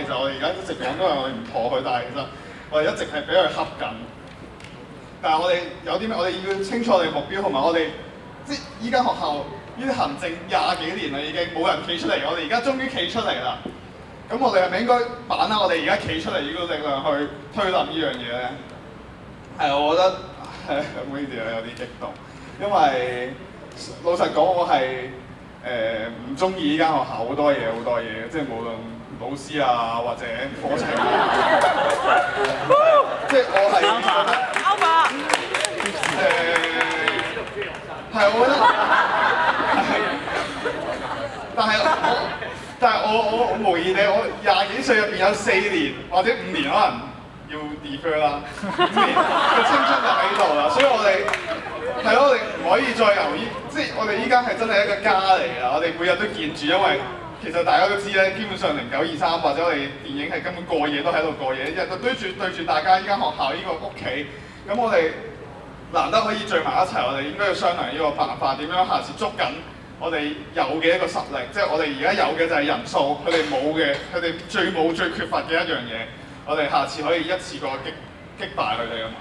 其實我哋而家一直講都係我哋唔妥佢，但係其實我哋一直係俾佢恰緊。但係我哋有啲咩？我哋要清楚我哋嘅目標，同埋我哋即係依間學校呢啲行政20幾年啦，已經冇人企出嚟，我哋而家終於企出嚟啦。咁我哋係咪應該把握我哋而家企出嚟呢個力量去推冧呢樣嘢咧？係，我覺得唔好意思啊，有啲激動，因為老實講，我係唔中意呢間學校好多嘢，即係無論老師啊或者課程啊，即係我係覺得係我覺得但係我無意地，我20幾歲入邊有4年或者5年可能要 defer 啦，5年嘅青春就喺度啦，所以我哋係咯，我哋唔可以再由即係我哋依家係真係一個家嚟㗎，我哋每日都見住，因為其實大家都知咧，基本上0923或者我哋電影係根本過夜都喺度過夜，日日對住大家依間學校呢個屋企，咁我哋難得可以聚埋一齊，我哋應該要商量呢個辦法，點樣下次捉緊我哋有嘅一個實力，即係我哋而家有嘅就係人數，佢哋冇嘅，佢哋最缺乏嘅一樣嘢，我哋下次可以一次過擊敗佢哋啊嘛。